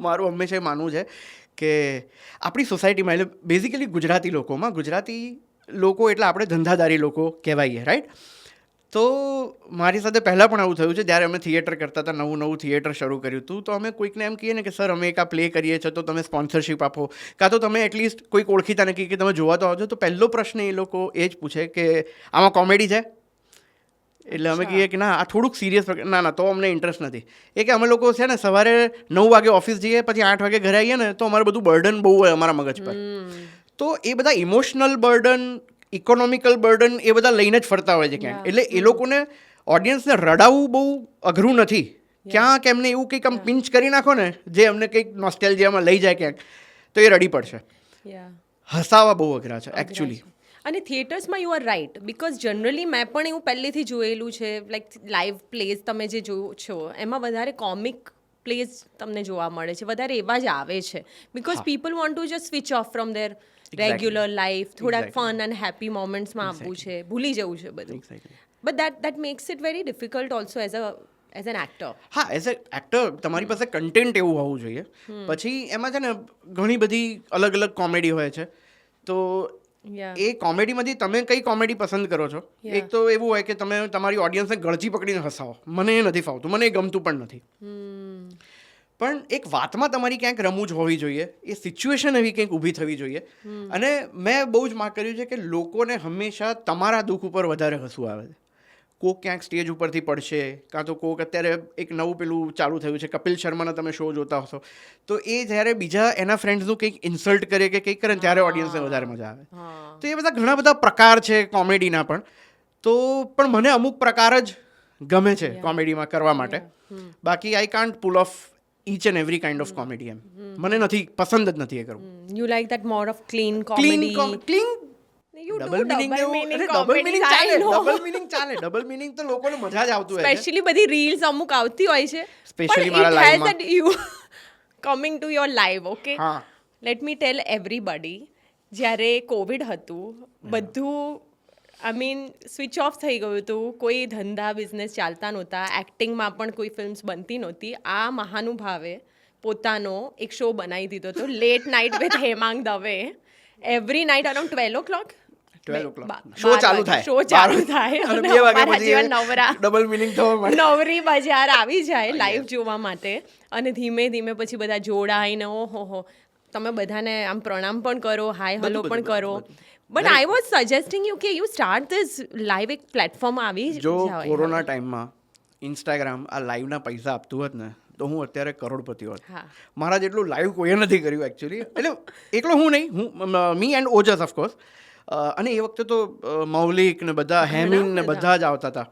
મારું હંમેશા માનવું છે કે આપણી સોસાયટીમાં, એટલે બેઝિકલી ગુજરાતી લોકો એટલે આપણે ધંધાદારી લોકો કહેવાઈએ, રાઈટ? તો મારી સાથે પહેલાં પણ આવું થયું છે. જ્યારે અમે થિયેટર કરતા હતા, નવું થિયેટર શરૂ કર્યું હતું, તો અમે કોઈકને એમ કહીએ ને કે સર અમે એક આ પ્લે કરીએ છીએ તો તમે સ્પોન્સરશિપ આપો, કાં તો તમે એટલીસ્ટ કોઈક ઓળખીતાને કહીએ કે તમે જોવા તો આવજો. તો પહેલો પ્રશ્ન એ લોકો એ જ પૂછે કે આમાં કોમેડી છે? એટલે અમે કહીએ કે ના, આ થોડુંક સિરિયસ, ના તો અમને ઇન્ટરેસ્ટ નથી. એ કે અમે લોકો છે ને સવારે 9 વાગે ઓફિસ જઈએ, પછી 8 વાગે ઘરે આવીએ ને તો અમારે બધું બર્ડન બહુ હોય અમારા મગજ પર. તો એ બધા ઇમોશનલ બર્ડન, ઇકોનોમિકલ બર્ડન એ બધા લઈને જ ફરતા હોય છે ક્યાંક. એટલે એ લોકોને ઓડિયન્સને રડાવવું બહુ અઘરું નથી. ક્યાંક એમને એવું કંઈક આમ પિંચ કરી નાખો ને જે અમને કંઈક નોસ્ટેલ્જિયામાં લઈ જાય ક્યાંક, તો એ રડી પડશે. હસાવા બહુ અઘરા છે એકચ્યુઅલી. અને થિયેટર્સમાં you are right, because generally મેં પણ એવું પહેલેથી જોયેલું છે, લાઈક લાઈવ પ્લેઝ તમે જે જોયો છો એમાં વધારે કોમિક પ્લેઝ તમને જોવા મળે છે, વધારે એવા જ આવે છે. Because people want to just switch off from there regular life, થોડાક ફન એન્ડ હેપી મોમેન્ટ્સમાં આવવું છે, ભૂલી જવું છે બધું. But that max it very difficult also as an actor. હા, એઝ અ એક્ટર તમારી પાસે કન્ટેન્ટ એવું હોવું જોઈએ. પછી એમાં છે ને ઘણી બધી અલગ અલગ કોમેડી હોય છે. તો એ કોમેડીમાંથી તમે કઈ કોમેડી પસંદ કરો છો? એક તો એવું હોય કે તમે તમારી ઓડિયન્સને ગળચી પકડીને હસાવો. મને એ નથી ફાવતું, મને એ ગમતું પણ નથી. પણ એક વાતમાં તમારી ક્યાંક રમૂજ હોવી જોઈએ, એ સિચ્યુએશન એવી કંઈક ઊભી થવી જોઈએ. અને મેં બહુ જ માર્ક કર્યું છે કે લોકોને હંમેશા તમારા દુઃખ ઉપર વધારે હસવું આવે છે. કોક ક્યાંક સ્ટેજ ઉપરથી પડશે, કાં તો કોક અત્યારે એક નવું પેલું ચાલુ થયું છે કપિલ શર્માના તમે શો જોતા હશો, તો એ જ્યારે બીજા એના ફ્રેન્ડ્સનું કંઈક ઇન્સલ્ટ કરે કે કંઈક કરે ને ત્યારે ઓડિયન્સને વધારે મજા આવે. તો એ બધા ઘણા બધા પ્રકાર છે કોમેડીના પણ. તો પણ મને અમુક પ્રકાર જ ગમે છે કોમેડીમાં કરવા માટે. બાકી I can't pull off each and every kind of comedy એમ. મને નથી, પસંદ જ નથી એ કરવું. You like that more of clean comedy? Clean You double do meaning double meaning double comedy, meaning I ચાલે, know. ડબલ મીનિંગ ચાલે. Double meaning તો લોકોને મજા જ આવતું હોય છે. સ્પેશિયલી બધી રીલ્સ અમુક આવતી હોય છે. Especially મારા live માં. you coming to your live, okay? હા. Let me tell everybody, જ્યારે કોવિડ હતું, બધું આઈ મીન સ્વિચ ઓફ થઈ ગયું હતું, કોઈ ધંધા બિઝનેસ ચાલતા નહોતા, એક્ટિંગમાં પણ કોઈ ફિલ્મ્સ બનતી નહોતી. આ મહાનુભાવે પોતાનો એક શો બનાવી દીધો હતો, late night with Hemang Dave. Every night around 12 o'clock 12 o'clock show ચાલુ થાય, શો ચાલુ થાય અને અને 2 વાગ્યા અમારા પછી જેવા નવરા ડબલ મિનિંગ થવા માંડે. નવરી બજાર આવી જાય લાઈવ જોવા માટે, અને ધીમે ધીમે પછી બધા જોડાઈને ઓહો તમે બધાને આમ પ્રણામ પણ કરો, હાય હલો બધું, પણ કરો. બધું. But I was suggesting you કે યુ સ્ટાર્ટ ધીસ લાઈવ એક પ્લેટફોર્મ આવી જો જાય. કોરોના ટાઈમમાં ઇન્સ્ટાગ્રામ આ લાઈવના પૈસા આપતું હોત ને તો હું અત્યારે કરોડપતિ હોત. હા. મારા જેટલું લાઈવ કોઈએ નથી કર્યું એકચ્યુઅલી. એટલે એકલો હું નહીં, હું મી એન્ડ ઓજસ ઓફકોર્સ. અને એ વખતે તો મૌલિક ને બધા હેમિન ને બધા જ આવતા હતા,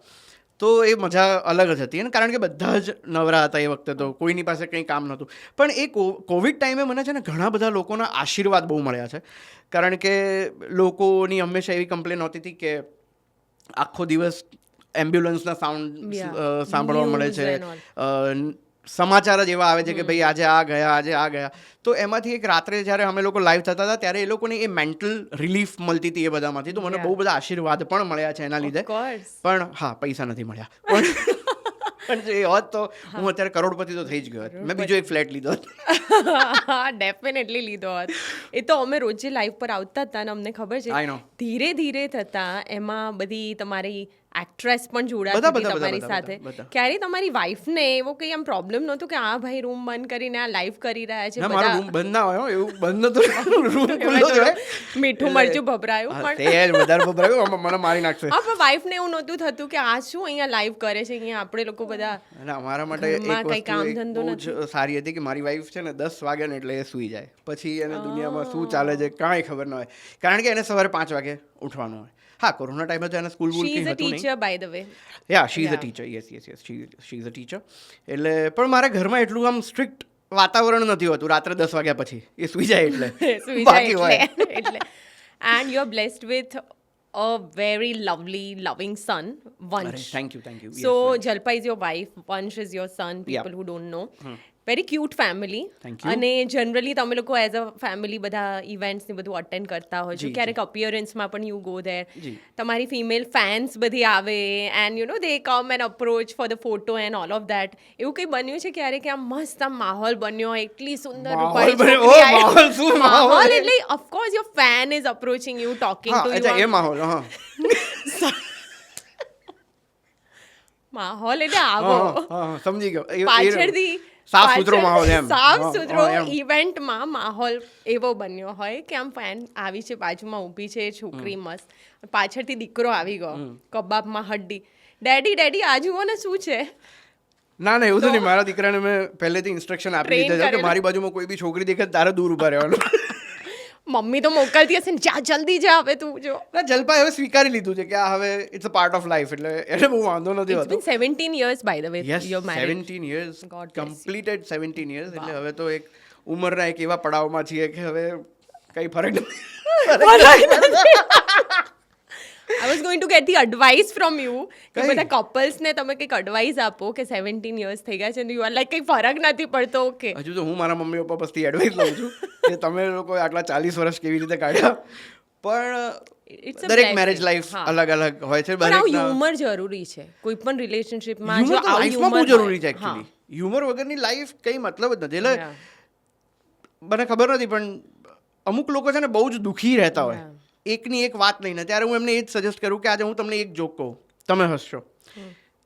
તો એ મજા અલગ જ હતી. અને કારણ કે બધા જ નવરા હતા એ વખતે, તો કોઈની પાસે કંઈ કામ નહોતું. પણ એ કોવિડ ટાઈમે મને છે ને ઘણા બધા લોકોના આશીર્વાદ બહુ મળ્યા છે. કારણ કે લોકોની હંમેશા એવી કમ્પ્લેન હોતી હતી કે આખો દિવસ એમ્બ્યુલન્સના સાઉન્ડ સાંભળવા મળે News and છે, સમાચાર જ એવા આવે છે કે ભાઈ આજે આ ગયા, આજે આ ગયા. તો એમાંથી એક રાત્રે જ્યારે અમે લોકો લાઈવ થતા હતા ત્યારે એ લોકોને એ મેન્ટલ રિલીફ મળતી હતી એ બધામાંથી. તો મને બહુ બધા આશીર્વાદ પણ મળ્યા છે એના લીધે. Of course. પણ હા, પૈસા નથી મળ્યા. પણ જો એ હોત તો હું અત્યારે કરોડપતિ તો થઈ જ ગયો હોત. મેં બીજો એક ફ્લેટ લીધો હોત. ડેફિનેટલી લીધો હોત. એ તો અમે રોજે લાઈવ પર આવતા હતા ને અમને ખબર છે, I know. ધીરે ધીરે થતા એમાં બધી તમારી એક્ટ્રેસ પણ બધા, જોડાતી બધા, તમારી બધા, સાથે. બધા. ક્યારે તમારી વાઈફને એવો કંઈ આમ પ્રોબ્લેમ નહોતો કે આ ભાઈ રૂમ બંધ કરીને આ લાઈવ કરી રહ્યા છે? ના, મારો રૂમ બંધ ના હોય હો, એવું બંધ નતો. રૂમ ખુલ્લો જ હોય. મીઠું મરચું ભભરાયું હા, પણ તે જ વધારે ભભરાયું, આમાં મને મારી નાખશે. હા, પણ વાઈફને એવું નહોતું થતું કે આ શું અહીંયા લાઈવ કરે છે, અહીંયા આપણે લોકો બધા અને અમારા માટે એક ઘરમાં કંઈ કામ વસ્તુ ધંધો બહુ જ સારી હતી કે મારી વાઈફ છે ને 10 વાગે ને એટલે એ સૂઈ જાય. પછી એને દુનિયામાં શું ચાલે છે કાંઈ ખબર ન હોય, કારણ કે એને સવારે 5 વાગે ઉઠવાનું હોય. હા, કોરોના ટાઈમે તો એને સ્કૂલ શી કંઈ ઇઝ અ હતું નહીં. Teacher by the way. Yeah she is a teacher, yes yes yes, she is a teacher. એટલે પણ મારા ઘરમાં એટલું આમ સ્ટ્રિક્ટ વાતાવરણ નથી હોતું રાત્રે 10 વાગ્યા પછી. એ સૂઈ જાય એટલે સુઈ બાકી હોય. જાય એટલે and you are blessed with a very lovely લવિંગ સન, વંશ. Thank you, thank you. So Jalpa is your wife, Vansh is your son, people who don't know. Very cute family. Thank you. અને જનરલી તમે લોકો as a family બધા events ને બધું attend કરતા હોય છો, જી, ક્યારેક અપિયરન્સમાં પણ યુ ગો ધેર. જી. તમારી ફિમેલ ફેન્સ બધી આવે and you know they come and approach for the photo and all of that. એવું કંઈ બન્યું છે ક્યારે કે આમ મસ્ત આમ માહોલ બન્યો, એટલી સુંદર માહોલ રૂપાળી બન્યો? છોકરી ઓ, આવી. માહોલ શું માહોલ? માહોલ એટલે of course your fan is approaching you, talking હા, ટુ અચ્છા, યુ. એ માહોલ. હા, માહોલ એટલે આવો હા, સમજી ગયો. પાછળથી સાફ સુથરો માહોલ એમ. સાફ હા, સુથરો હા, એમ. ઇવેન્ટમાં માહોલ એવો બન્યો હોય કે આમ ફેન આવી છે, બાજુમાં ઊભી છે છોકરી મસ્ત, પાછળથી દીકરો આવી ગયો કબાબમાં હડ્ડી, ડેડી ડેડી આ જુઓ ને શું છે. ના એવું તો નહીં. મારા દીકરાને મેં પહેલેથી ઇન્સ્ટ્રક્શન આપી Train દીધા છે કે કરેલો. મારી બાજુમાં કોઈ બી છોકરી દેખે તારે દૂર ઊભા રહેવાનું. મમ્મી તો મોકલતી હશે ને, જા જલ્દી જા હવે તું જો. ના, જલપાએ હવે સ્વીકારી લીધું છે કે આ હવે it's a part of life, એટલે બહુ વાંધો નથી It's been હોતો. 17 years by the way yes, you're married. 17 years, God bless you. Completed 17 years. એટલે હવે તો એક ઉંમરના એક એવા પડાવમાં છીએ કે હવે કંઈ ફરક નથી. I was going to get the advice from you કે કઈ? બધા કપલ્સને તમે કંઈક એડવાઇસ આપો કે 17 years થઈ ગયા છે અને યુ આર લાઈક કંઈ ફરક નથી પડતો. ઓકે, હજુ તો હું મારા મમ્મી પપ્પા પાસેથી એડવાઇસ લઉં છું કે તમે લોકો આટલા 40 વર્ષ કેવી રીતે કાઢ્યા. It's પણ a દરેક blessing. મેરેજ લાઈફ હા. અલગ અલગ હોય છે. પણ આવું દરેકના હ્યુમર જરૂરી છે કોઈ પણ રિલેશનશિપમાં. હ્યુમર તો લાઈફમાં બહુ જરૂરી છે એકચ્યુઅલી. હા. હ્યુમર વગરની લાઈફ કંઈ મતલબ જ નથી. એટલે Yeah. મને ખબર નથી પણ અમુક લોકો છે ને બહુ જ દુઃખી રહેતા હોય Yeah. એકની એક વાત લઈને. ત્યારે હું એમને એ જ સજેસ્ટ કરું કે આજે હું તમને એક જોક કહું, તમે હસશો.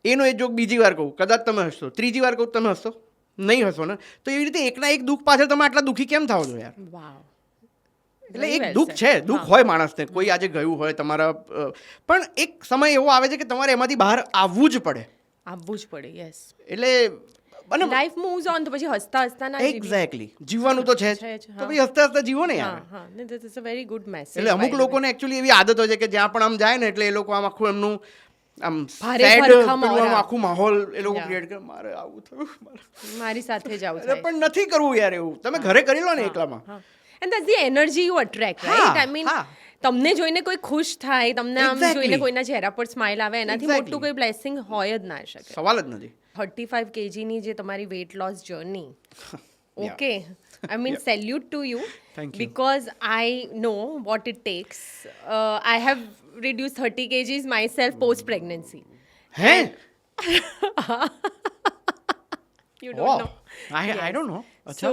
એનો એક જોક બીજી વાર કહું, કદાચ તમે હસશો. ત્રીજી વાર કહું, તમે હસશો નહીં, હસો ને. તો એવી રીતે એકના એક દુઃખ પાછળ તમે આટલા દુઃખી કેમ થાઓ છો યાર? Wow. એટલે Very એક well દુઃખ said. છે, દુઃખ હોય માણસને. કોઈ આજે ગયું હોય તમારા પણ એક સમય એવો આવે છે કે તમારે એમાંથી બહાર આવવું જ પડે. આવવું જ પડે. યસ, એટલે અને લાઈફ મૂવ્સ ઓન, તો પછી હસતા હસતા ના જીવી. એક્ઝેક્ટલી જીવવાનું તો છે જ. છે જ, તો હા. પછી હસતા હસતા જીવો ને યાર. હા હા, this is a very good message. એટલે અમુક લોકોને એકચ્યુઅલી એવી આદત હોય છે કે જ્યાં પણ આમ જાય ને એટલે એ લોકો આમ આખું એમનું આમ ભારે sad ભરખમ પેલું આમ ઓરા. આખું માહોલ એ લોકો Yeah. ક્રિએટ કરે. મારે આવું થયું. મારી સાથે જ આવું અરે થાય. પણ નથી કરવું યાર એવું. તમે ઘરે કરી લો ને એકલામાં. And that's the energy you attract, હા, રાઈટ? આઈ મીન હા. તમને જોઈને કોઈ ખુશ થાય, તમને આમ Exactly. જોઈને કોઈના ચહેરા પર સ્માઇલ આવે, એનાથી Exactly. મોટું કોઈ બ્લેસિંગ હોય જ ના શકે. સવાલ જ નથી. 35 kgની જે તમારી weight loss journey, Yeah. Okay, I mean salute to you, Thank you. Because I know what it tax. I have reduced 30 kgs myself post pregnancy. હે You don't know. I don't know. So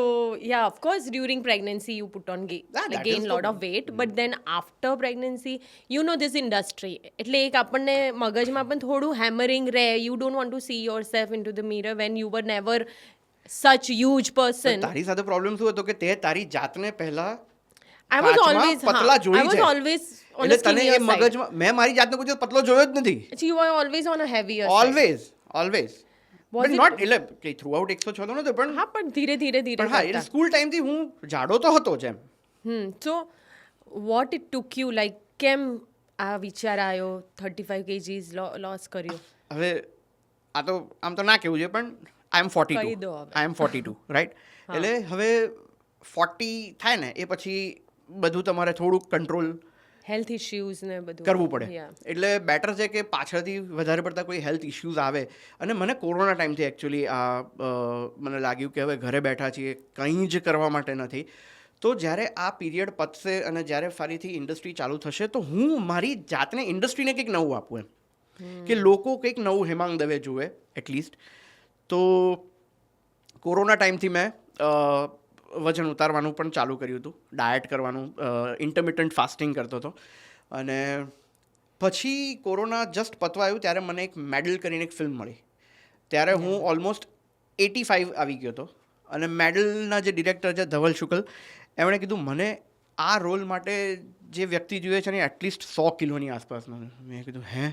yeah, of course, during pregnancy you put on that gain is lot the- of weight, but then after pregnancy, you know this industry. એટલે એક આપણને મગજમાં પણ થોડું hammering રહે. You don't want to see yourself into the mirror when you were never such huge person. તારી સાથે problem શું હતો કે તે તારી જાતને પહેલા I was કાચમાં always પતલા I જોઈ was છે. always on એટલે a તને skinnier એ side. મગજમાં મેં મારી જાતને કોઈ દિવસ પતલો જોયો જ નથી. So you were always on a heavier side. Always Was but it- not એટલે કે થ્રુ આઉટ 106 તો નતો પણ હા પણ ધીરે ધીરે ધીરે પણ હા એટલે સ્કૂલ ટાઈમથી હું જાડો તો હતો જ એમ. So what it took you, like કેમ આ વિચાર આવ્યો 35 kgs લોસ કર્યો? હવે આ તો આમ તો ના કહેવું જોઈએ પણ આઈ એમ 42 કહી દો હવે. આઈ એમ 42 રાઈટ એટલે હવે 40 થાય ને એ પછી બધું તમારે થોડુંક કંટ્રોલ હેલ્થ ઇશ્યુઝ ને બધું કરવું પડે. Yeah. એટલે બેટર છે કે પાછળથી વધારે પડતા કોઈ હેલ્થ ઇશ્યુઝ આવે અને મને કોરોના ટાઈમથી એકચ્યુઅલી મને લાગ્યું કે હવે ઘરે બેઠા છીએ કંઈ જ કરવા માટે નથી. તો જ્યારે આ પીરિયડ પતશે અને જ્યારે ફરીથી ઇન્ડસ્ટ્રી ચાલુ થશે તો હું મારી જાતને ઇન્ડસ્ટ્રીને કંઈક નવું આપું એમ કે લોકો કંઈક નવું હેમાંગ દવે જુએ એટલીસ્ટ. તો કોરોના ટાઈમથી મેં વજન ઉતારવાનું પણ ચાલુ કર્યું હતું, ડાયટ કરવાનું, ઇન્ટરમિટન્ટ ફાસ્ટિંગ કરતો હતો. અને પછી કોરોના જસ્ટ પતવા આવ્યું ત્યારે મને એક મેડલ કરીને એક ફિલ્મ મળી. ત્યારે હું ઓલમોસ્ટ 85 આવી ગયો હતો અને મેડલના જે ડિરેક્ટર છે ધવલ શુક્લ એમણે કીધું મને આ રોલ માટે જે વ્યક્તિ જોઈએ છે ને એટલીસ્ટ 100 કિલોની આસપાસનો. મેં કીધું હે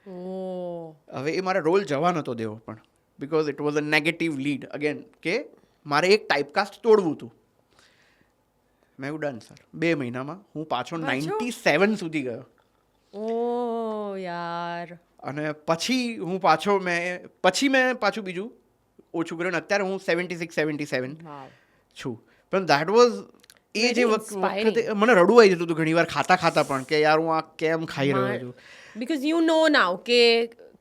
ઓહ હવે એ મારે રોલ જવા નહોતો દેવો પણ because it was a negative lead again કે મારે એક ટાઈપકાસ્ટ તોડવું હતું. મેં એવું ડન સર 2 મહિનામાં હું પાછો 97 સુધી ગયો ઓહ યાર અને પછી મેં પાછું બીજું ઓછું કર્યું અને અત્યારે હું 76-77 વાવ છું. પણ દેટ વોઝ એ Very જે inspiring. વખતે મને રડવું આવી જતું હતું ઘણી વાર ખાતા પણ કે યાર હું આ કેમ ખાઈ રહ્યો છું. બીકોઝ યુ નો નાવ કે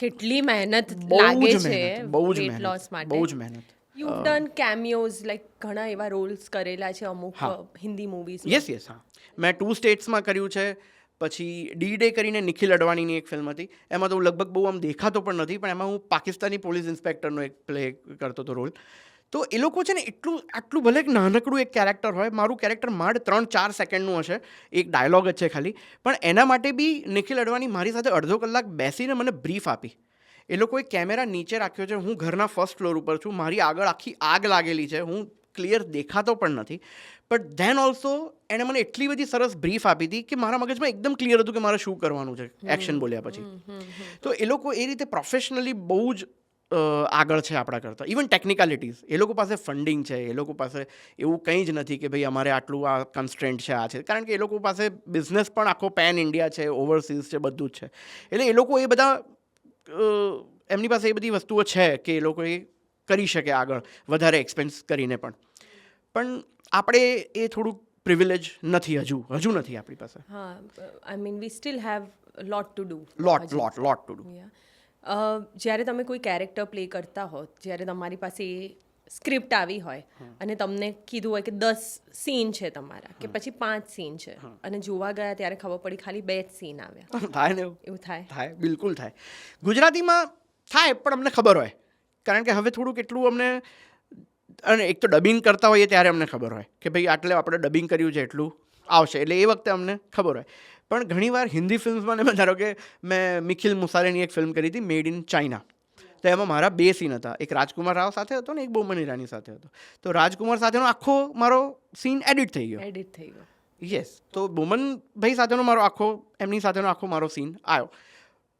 કેટલી મહેનત બહુ લાગે જ છે મહેનત બહુ જ વેટ લોસ મહેનત માટે. બહુ જ મહેનત. યુ ડન કેમિયોઝ લાઈક ઘણા એવા રોલ્સ કરેલા છે અમુક હા. હિન્દી મૂવીઝ. યસ હા મેં 2 સ્ટેટ્સમાં કર્યું છે. પછી ડી ડે કરીને નિખિલ અડવાણીની એક ફિલ્મ હતી એમાં તો હું લગભગ બહુ આમ દેખાતો પણ નથી પણ એમાં હું પાકિસ્તાની પોલીસ ઇન્સ્પેક્ટરનો એક પ્લે કરતો હતો રોલ. તો એ લોકો છે ને આટલું ભલે એક નાનકડું એક કેરેક્ટર હોય, મારું કેરેક્ટર માંડ 3-4 સેકન્ડનું હશે, એક ડાયલોગ જ છે ખાલી, પણ એના માટે બી નિખિલ અડવાણી મારી સાથે અડધો કલાક બેસીને મને બ્રીફ આપી. એ લોકોએ કેમેરા નીચે રાખ્યો છે, હું ઘરના ફર્સ્ટ ફ્લોર ઉપર છું, મારી આગળ આખી આગ લાગેલી છે, હું ક્લિયર દેખાતો પણ નથી, બટ ધેન ઓલ્સો એણે મને એટલી બધી સરસ બ્રીફ આપી હતી કે મારા મગજમાં એકદમ ક્લિયર હતું કે મારે શું કરવાનું છે એક્શન બોલ્યા પછી. તો એ લોકો એ રીતે પ્રોફેશનલી બહુ જ આગળ છે આપણા કરતાં. ઇવન ટેકનિકાલિટીઝ એ લોકો પાસે ફંડિંગ છે, એ લોકો પાસે એવું કંઈ જ નથી કે ભાઈ અમારે આટલું આ કન્સ્ટ્રેન્ટ છે, આ છે, કારણ કે એ લોકો પાસે બિઝનેસ પણ આખો પેન ઇન્ડિયા છે, ઓવરસીઝ છે, બધું જ છે. એટલે એ લોકો એ બધા એમની પાસે એ બધી વસ્તુઓ છે કે એ લોકો એ કરી શકે આગળ વધારે એક્સપેન્સ કરીને પણ આપણે એ થોડુંક પ્રિવિલેજ નથી હજુ નથી આપણી પાસે. હા, I mean we still have lot to do. Lot to do. જ્યારે તમે કોઈ કેરેક્ટર પ્લે કરતા હો, જ્યારે તમારી પાસે એ સ્ક્રિપ્ટ આવી હોય અને તમને કીધું હોય કે 10 સીન છે તમારા કે પછી 5 સીન છે અને જોવા ગયા ત્યારે ખબર પડી ખાલી 2 જ સીન આવ્યા, થાય ને એવું થાય? બિલકુલ થાય. ગુજરાતીમાં થાય પણ અમને ખબર હોય, કારણ કે હવે થોડુંક એટલું અમને, અને એક તો ડબિંગ કરતા હોઈએ ત્યારે અમને ખબર હોય કે ભાઈ આટલે આપણે ડબિંગ કર્યું છે એટલું આવશે, એટલે એ વખતે અમને ખબર હોય. પણ ઘણીવાર હિન્દી ફિલ્મ્સમાં ને ધારો કે મેં મિખિલ મુસારેની એક ફિલ્મ કરી હતી મેડ ઇન ચાઇના, તો એમાં મારા 2 સીન હતા, એક રાજકુમાર રાવ સાથે હતો ને એક બોમન ઈરાની સાથે હતો. તો રાજકુમાર સાથેનો આખો મારો સીન એડિટ થઈ ગયો. યસ, તો બોમન ભાઈ સાથેનો મારો એમની સાથેનો આખો મારો સીન આવ્યો.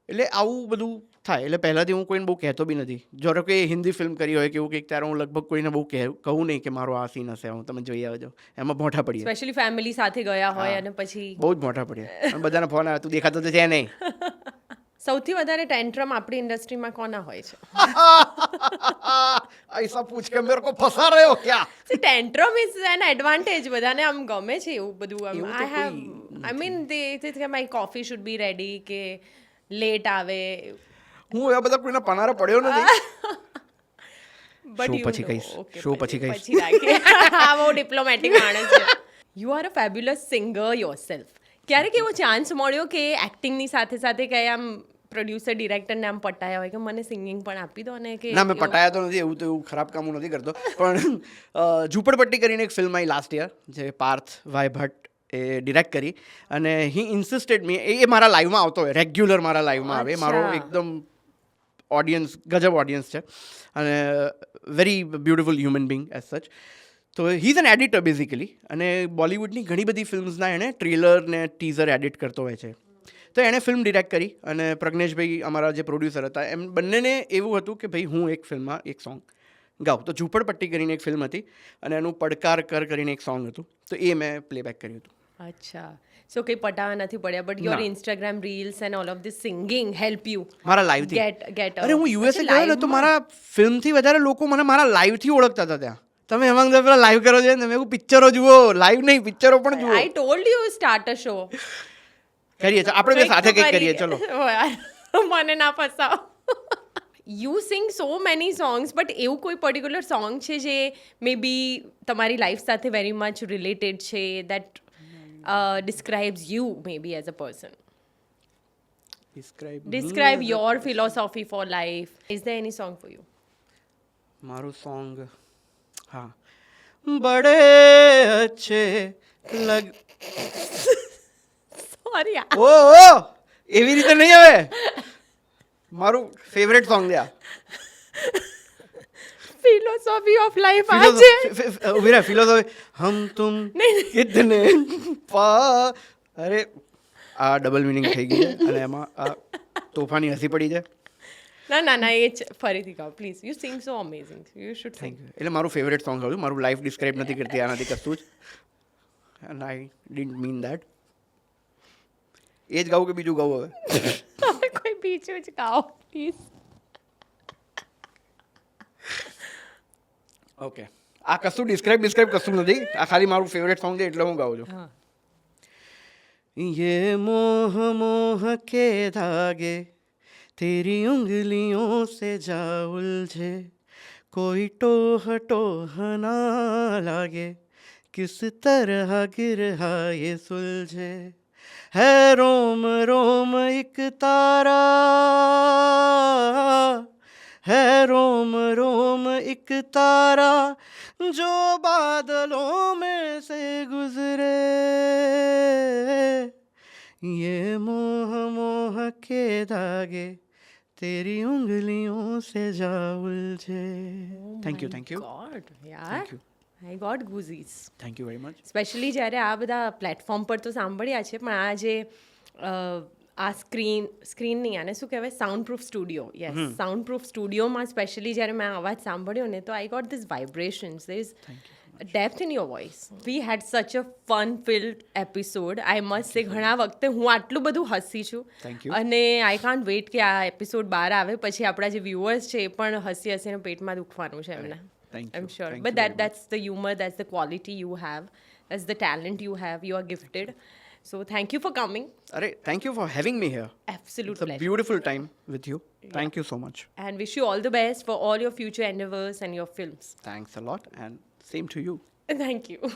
એટલે આવું બધું થાય. એટલે પહેલાંથી હું કોઈને બહુ કહેતો બી નથી. જો કે હિન્દી ફિલ્મ કરી હોય કે એવું કંઈક, ત્યારે હું લગભગ કોઈને બહુ કહું નહીં કે મારો આ સીન હશે, હું તમે જોઈ આવજો, એમાં મોટા પડીએ. સ્પેશિયલી ફેમિલી સાથે ગયા હોય અને પછી બહુ જ મોટા પડીએ અને બધાના ફોન આવે, તું દેખાતો તો છે નહીં. સૌથી વધારે ટેન્ટ્રમ આપણી ઇન્ડસ્ટ્રીમાં કોના હોય છે? ऐसा पूछ के मेरे को फंसा रहे हो क्या? ટેન્ટ્રમ ઇઝ એન એડવાન્ટેજ. બધાને આમ ગમે છે એવું બધું. એવું તો આઈ હેવ કોઈ આઈ મીન કે my coffee should be ready કે લેટ આવે. હું એવા બધા કોઈના પનારે પડ્યો નથી. But Show you પછી know. કહીશ. Okay, Show પછી પછી કહીશ. રાખીએ. આ બહુ ડિપ્લોમેટિક માણસ છે. You are a fabulous singer yourself. ક્યારેક એવો ચાન્સ મળ્યો કે એક્ટિંગની સાથે સાથે કંઈ આમ પ્રોડ્યુસર ડિરેક્ટરને આમ પટાયા હોય કે મને સિંગિંગ પણ આપી દો અને કે ના મેં પટાયા તો નથી, એવું ખરાબ કામ હું નથી કરતો, પણ ઝૂંપડપટ્ટી કરીને એક ફિલ્મ આવી લાસ્ટ યર જે પાર્થ ભાઈ ભટ્ટ એ ડિરેક્ટ કરી, અને હી ઇન્સિસ્ટેડ મી, એ મારા લાઈવમાં આવતો હોય, રેગ્યુલર મારા લાઈવમાં આવે, મારો અચ્છા. એકદમ ઓડિયન્સ ગજબ ઓડિયન્સ છે, અને very beautiful human being as such. તો he is an editor basically, અને બોલિવૂડની ઘણી બધી ફિલ્મ્સના એણે ટ્રેલર ને ટીઝર એડિટ કરતો હોય છે. તો એણે ફિલ્મ ડિરેક્ટ કરી, અને પ્રજ્ઞેશભાઈ અમારા જે પ્રોડ્યુસર હતા એમ બંનેને એવું હતું કે ભાઈ હું એક ફિલ્મમાં એક સોંગ ગાઉં. તો ઝૂંપડપટ્ટી કરીને એક ફિલ્મ હતી, અને એનું પડકાર કર કરીને એક સોંગ હતું, તો એ મેં પ્લેબેક કર્યું હતું. અચ્છા, સો કંઈ પટાવા નથી પડ્યા, બટ યોર ના. Instagram reels and all of this singing help you મારા લાઈવથી. ગેટ અરે હું યુએસએ ગયો ને તો મારા ફિલ્મથી વધારે લોકો મને મારા લાઈવથી ઓળખતા હતા ત્યાં. તમે એમાં પેલા લાઈવ કરો છો ને, મેં પિક્ચરો જુઓ, લાઈવ નહીં પિક્ચરો પણ જુઓ. આઈ told you start a show. કરીએ છીએ આપણે બે સાથે કંઈક કરીએ, ચલો. મને ના ફસાવ. You sing so many songs, but એવું કોઈ પર્ટિક્યુલર સોંગ છે જે મે બી તમારી લાઈફ સાથે વેરી મચ રિલેટેડ છે, that describes you may be as a person? Describe your philosophy for life. Is there any song for you? મારું song, હા, બડે અચ્છે લગ. Sorry. ઓ એવી રીતે નહીં હવે, મારું ફેવરેટ સોંગ છે આ. Philosophy of life આજે. ઉભી રહે, ફિલોસોફી હમ તુમ કિતને પા, અરે આ ડબલ મિનિંગ થઈ ગઈ છે, અને એમાં આ તોફાની હસી પડી છે. ના એ જ ફરીથી ગાઓ please. You sing so amazing, you should sing. Thank you. એટલે મારું ફેવરેટ સોંગ હતું, મારું લાઈફ ડિસ્ક્રાઇબ નથી કરતી આનાથી કશું જ, and I didn't mean that. એ જ ગાવું કે બીજું ગાવું હવે? તમે કોઈ બીજું જ ગાઓ પ્લીઝ. ઓકે, આ કશું ડિસ્ક્રાઇબ કશું નથી, આ ખાલી મારું ફેવરેટ સોંગ છે એટલે હું ગાઉં છું. હા. ये मोह मोह के धागे तेरी उंगलियों से जा उलझे, कोई टोह टोह ना लागे, किस तरह गिरहा ये सुलझे, है रोम रोम एक तारा, है रोम रोम एक तारा, जो बादलों में से गुजरे, ये मोह मोह के धागे तेरी उंगलियों से जा उलझे. Thank you. ગોડ યાર, thank you. I got goosies. Thank you very much. Specially જ્યારે આ બધા પ્લેટફોર્મ પર તો સાંભળ્યા છે, પણ આ જે આ સ્ક્રીન નહીં, આને શું કહેવાય, sound proof studio. Yes, sound proof સ્ટુડિયોમાં સ્પેશિયલી જ્યારે મેં અવાજ સાંભળ્યો ને, તો I got this vibrations, this depth in your voice. We had such a fun filled episode. I must say, ઘણા વખતે હું આટલું બધું હસી છું, Thank you. અને આઈ કાન્ટ વેઇટ કે આ એપિસોડ બહાર આવે પછી આપણા જે વ્યુઅર્સ છે એ પણ હસી હસીને પેટમાં દુખવાનું છે એમને. Thank I'm you. sure. Thank But you very that's the humor, that's the quality you have, that's the talent you have. You are gifted. So thank you for coming. અરે thank you for having me here. Absolute It's a pleasure. beautiful time with you. Thank you so much. And wish you all the best for all your future endeavors and your films. Thanks a lot, and same to you. Thank you.